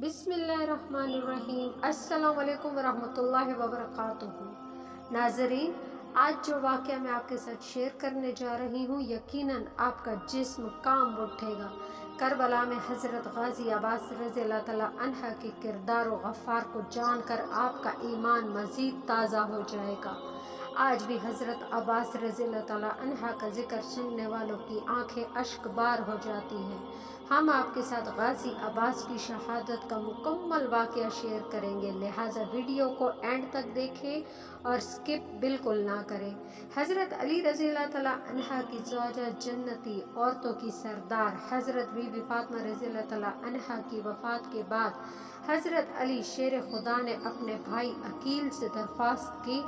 बिस्मिल्लाहिर्रहमानिर्रहीम। अस्सलाम वालेकुम वरहमतुल्लाहि वबरकातुहू। नाज़रीन, आज जो वाक़या मैं आपके साथ शेयर करने जा रही हूँ, यकीनन आपका जिस्म कांब उठेगा। करबला में हज़रत गाज़ी अब्बास रज़ियल्लाहु तआला अन्हा के किरदार व गफ़ार को जानकर आपका ईमान मज़ीद ताज़ा हो जाएगा। आज भी हज़रत अब्बास रज़ियल्लाहु तआला अन्हा का ज़िक्र सुनने वालों की आंखें अश्कबार हो जाती हैं। हम आपके साथ गाज़ी अब्बास की शहादत का मुकम्मल वाक़या शेयर करेंगे, लिहाजा वीडियो को एंड तक देखें और स्किप बिल्कुल ना करें। हज़रत अली रज़ियल्लाहु तआला अन्हा की ज़ौजा जन्नती औरतों की सरदार हज़रत बीबी फातिमा रज़ियल्लाहु तआला अन्हा की वफ़ात के बाद हज़रत अली शेर खुदा ने अपने भाई अकील से दरख्वास्त की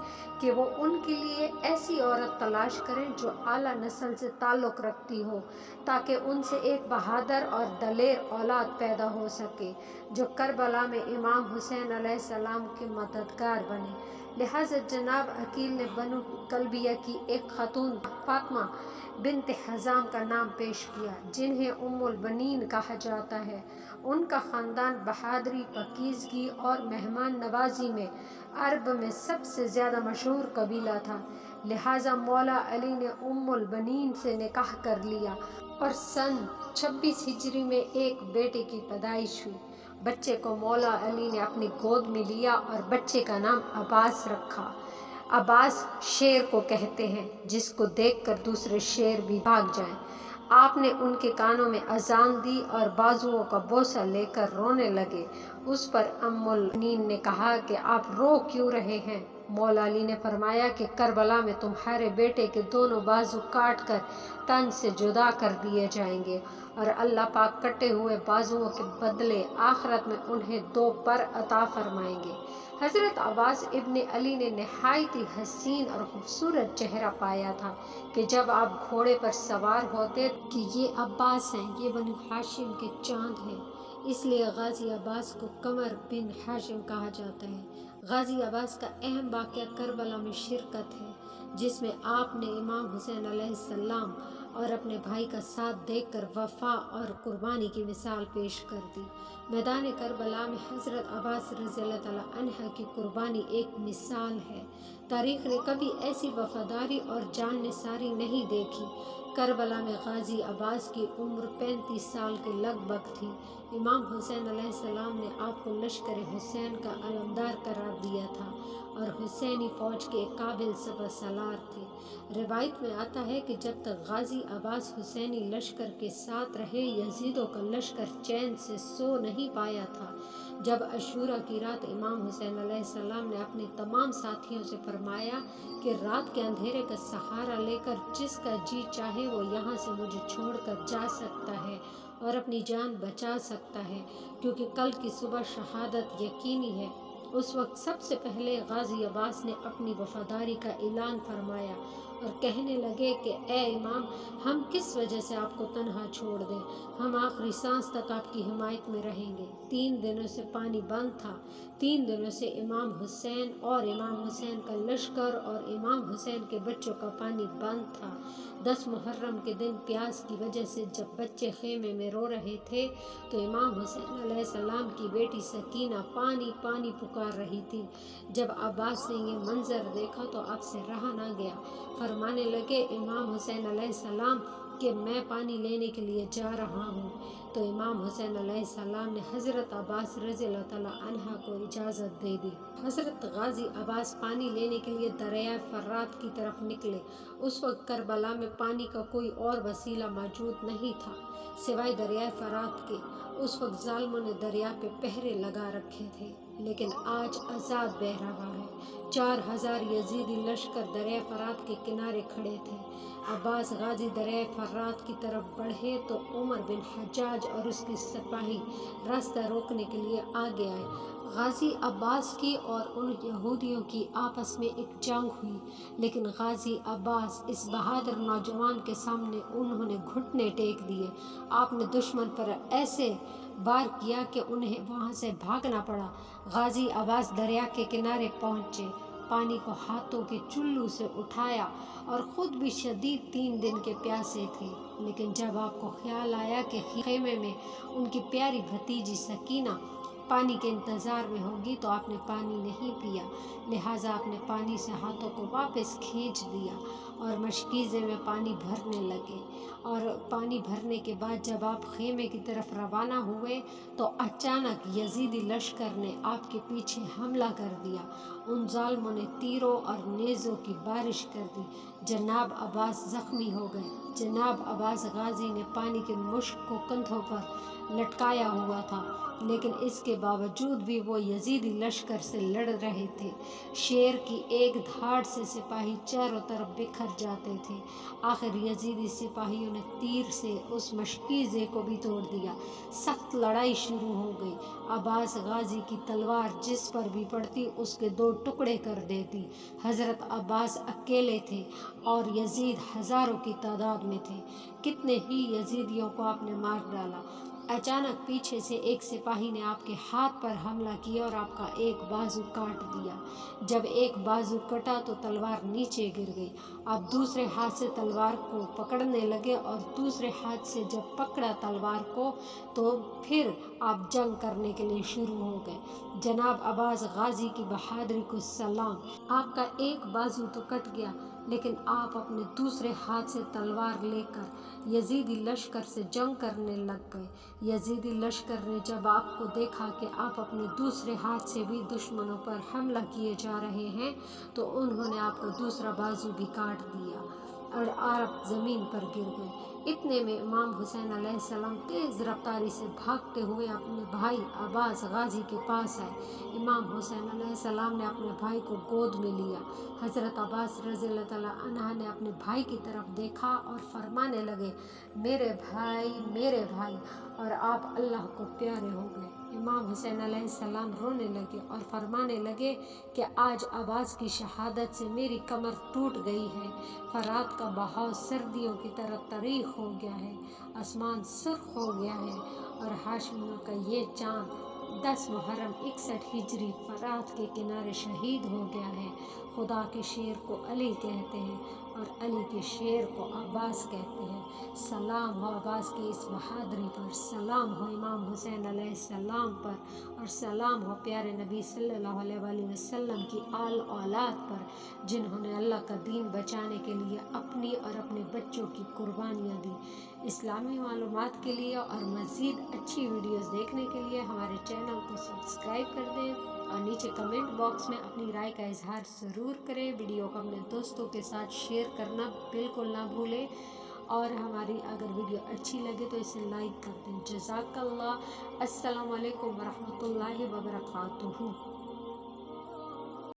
कि वो उनके लिए ऐसी औरत तलाश करें जो आला नस्ल से ताल्लुक़ रखती हो, ताकि उनसे एक बहादुर और दलेर औलाद पैदा हो सके जो करबला में इमाम हुसैन अलैहिस्सलाम के मददगार बने। लिहाजा जनाब अकील ने बनु कलबिया की एक खातून फातिमा बिन्त हज़ाम का नाम पेश किया, जिन्हें उम्मुल बनीन कहा जाता है। उनका ख़ानदान बहादुरी, पाकीज़गी और मेहमान नवाजी में अरब में सबसे ज़्यादा मशहूर कबीला था। लिहाजा मौला अली ने उम्मुल बनीन से निकाह कर लिया और सन 26 हिजरी में एक बेटे की पैदाइश हुई। बच्चे को मौला अली ने अपनी गोद में लिया और बच्चे का नाम अब्बास रखा। अब्बास शेर को कहते हैं जिसको देखकर दूसरे शेर भी भाग जाएं। आपने उनके कानों में अजान दी और बाजुओं का बोसा लेकर रोने लगे। उस पर उम्मुल बनीन ने कहा कि आप रो क्यों रहे हैं? मौला अली ने फरमाया कि करबला में तुम्हारे बेटे के दोनों बाजू काट कर तन से जुदा कर दिए जाएंगे और अल्लाह पाक कटे हुए बाजुओं के बदले आखिरत में उन्हें 2 पर अता फरमाएंगे। हज़रत अब्बास इब्न अली ने नहायत ही हसीन और खूबसूरत चेहरा पाया था कि जब आप घोड़े पर सवार होते कि ये अब्बास हैं, ये बनु हाशिम के चांद हैं, इसलिए गाज़ी अब्बास को कमर बिन हाशिम कहा जाता है। गाज़ी अब्बास का अहम वाक़या करबला में शिरकत है, जिसमें आपने इमाम हुसैन अलैहिस्सलाम और अपने भाई का साथ देखकर वफ़ा और कुर्बानी की मिसाल पेश कर दी। मैदान करबला में हज़रत अब्बास रज़ियल्लाहु तआला अन्हा की कुर्बानी एक मिसाल है। तारीख़ ने कभी ऐसी वफ़ादारी और जान निसारी नहीं देखी। करबला में गाज़ी अब्बास की उम्र 35 साल के लगभग थी। इमाम हुसैन अलैहिस्सलाम ने आपको लश्कर हुसैन का अलमदार करार दिया था और हुसैनी फ़ौज के काबिल सलार थे। रिवायत में आता है कि जब तक गाज़ी अब्बास हुसैनी लश्कर के साथ रहे, यजीदों का लश्कर चैन से सो नहीं पाया था। जब अशूरा की रात इमाम हुसैन अलैहिस्सलाम ने अपने तमाम साथियों से फरमाया कि रात के अंधेरे का सहारा लेकर जिसका जी चाहे वो यहाँ से मुझे छोड़कर जा सकता है और अपनी जान बचा सकता है, क्योंकि कल की सुबह शहादत यकीनी है। उस वक्त सबसे पहले गाज़ी अब्बास ने अपनी वफ़ादारी का ऐलान फरमाया और कहने लगे कि ए इमाम, हम किस वजह से आपको तन्हा छोड़ दें? हम आखिरी सांस तक आपकी हिमायत में रहेंगे। 3 दिनों से पानी बंद था। 3 दिनों से इमाम हुसैन और इमाम हुसैन का लश्कर और इमाम हुसैन के बच्चों का पानी बंद था। 10 मुहर्रम के दिन प्यास की वजह से जब बच्चे खेमे में रो रहे थे तो इमाम हुसैन अलैहिस्सलाम की बेटी सकीना पानी पानी पुकार रही थी। जब अब्बास ने ये मंजर देखा तो आपसे रहा ना गया। फरमाने लगे इमाम हुसैन अलैहिस्सलाम कि मैं पानी लेने के लिए जा रहा हूँ। तो इमाम हुसैन अलैहिस्सलाम ने हज़रत अब्बास रज़ियल्लाहु तआला अन्हा को इजाज़त दे दी। हज़रत गाज़ी अब्बास पानी लेने के लिए दरिया फरात की तरफ निकले। उस वक्त करबला में पानी का कोई और वसीला मौजूद नहीं था सिवाय दरिया फरात के। उस वक्त ज़ालिमों ने दरिया पे पहरे लगा रखे थे, लेकिन आज आज़ाद बह रहा है। 4000 यजीदी लश्कर दरिया फरात के किनारे खड़े थे। अब्बास गाज़ी दरिया फरात की तरफ बढ़े तो उमर बिन हज्जाज और उसके सिपाही रास्ता रोकने के लिए आगे आए। गाज़ी अब्बास की और उन यहूदियों की आपस में एक जंग हुई, लेकिन गाज़ी अब्बास इस बहादुर नौजवान के सामने उन्होंने घुटने टेक दिए। आपने दुश्मन पर ऐसे वार किया कि उन्हें वहां से भागना पड़ा। गाज़ी अब्बास दरिया के किनारे पहुंचे, पानी को हाथों के चुल्लू से उठाया और ख़ुद भी शदीद 3 दिन के प्यासे थे। लेकिन जब आपको ख्याल आया कि खेमे में उनकी प्यारी भतीजी सकीना पानी के इंतज़ार में होगी तो आपने पानी नहीं पिया, लिहाजा आपने पानी से हाथों को वापस खींच दिया और मशकीज़े में पानी भरने लगे। और पानी भरने के बाद जब आप खेमे की तरफ रवाना हुए तो अचानक यजीदी लश्कर ने आपके पीछे हमला कर दिया। उन जालिमों ने तीरों और नेज़ों की बारिश कर दी। जनाब अब्बास ज़ख्मी हो गए। जनाब अब्बास गाजी ने पानी के मुश्क को कंधों पर लटकाया हुआ था, लेकिन इसके बावजूद भी वो यजीदी लश्कर से लड़ रहे थे। शेर की एक धाड़ से सिपाही चारों तरफ बिखर जाते थे। आखिर यजीदी सिपाहियों ने तीर से उस मशकीज़े को भी तोड़ दिया। सख्त लड़ाई शुरू हो गई। अब्बास गाजी की तलवार जिस पर भी पड़ती उसके 2 टुकड़े कर देती। हज़रत अब्बास अकेले थे और यजीद हज़ारों की तादाद में थे। कितने ही यजीदियों को आपने मार डाला। अचानक पीछे से एक सिपाही ने आपके हाथ पर हमला किया और आपका एक बाजू काट दिया। जब एक बाजू कटा तो तलवार नीचे गिर गई। आप दूसरे हाथ से तलवार को पकड़ने लगे और दूसरे हाथ से जब पकड़ा तलवार को तो फिर आप जंग करने के लिए शुरू हो गए। जनाब अब्बास गाजी की बहादुरी को सलाम। आपका एक बाजू तो कट गया, लेकिन आप अपने दूसरे हाथ से तलवार लेकर यजीदी लश्कर से जंग करने लग गए। यजीदी लश्कर ने जब आपको देखा कि आप अपने दूसरे हाथ से भी दुश्मनों पर हमला किए जा रहे हैं तो उन्होंने आपका दूसरा बाजू भी काट दिया और आप ज़मीन पर गिर गए। इतने में इमाम हुसैन अलैहिस्सलाम तेज़ रफ्तारी से भागते हुए अपने भाई अब्बास गाजी के पास आए। इमाम हुसैन अलैहिस्सलाम ने अपने भाई को गोद में लिया। हज़रत अब्बास रज़ियल्लाहु तआला अन्हु ने अपने भाई की तरफ देखा और फरमाने लगे, मेरे भाई, और आप अल्लाह को प्यारे हो गए। इमाम हुसैन अलैहिस्सलाम रोने लगे और फरमाने लगे कि आज अब्बास की शहादत से मेरी कमर टूट गई है। फरात का बहाव सर्दियों की तरह तरीख हो गया है, आसमान सुर्ख हो गया है और हाशमियों का ये चाँद 10 मुहर्रम 61 हिजरी फरात के किनारे शहीद हो गया है। खुदा के शेर को अली कहते हैं और अली के शेर को अब्बास कहते हैं। सलाम हो अब्बास की इस बहादुरी पर, सलाम हो इमाम हुसैन अलैहिस्सलाम पर, और सलाम हो प्यारे नबी सल्लल्लाहु अलैहि वसल्लम की आल औलाद पर, जिन्होंने अल्लाह का दीन बचाने के लिए अपनी और अपने बच्चों की कुर्बानियाँ दी। इस्लामी मालूमात के लिए और मज़ीद अच्छी वीडियोस देखने के लिए हमारे चैनल को सब्सक्राइब कर दें और नीचे कमेंट बॉक्स में अपनी राय का इजहार ज़रूर करें। वीडियो को अपने दोस्तों के साथ शेयर करना बिल्कुल ना भूलें और हमारी अगर वीडियो अच्छी लगे तो इसे लाइक कर दें। जज़ाकल्लाह। अस्सलामु अलैकुम वरहमतुल्लाहि वबरकातुहू।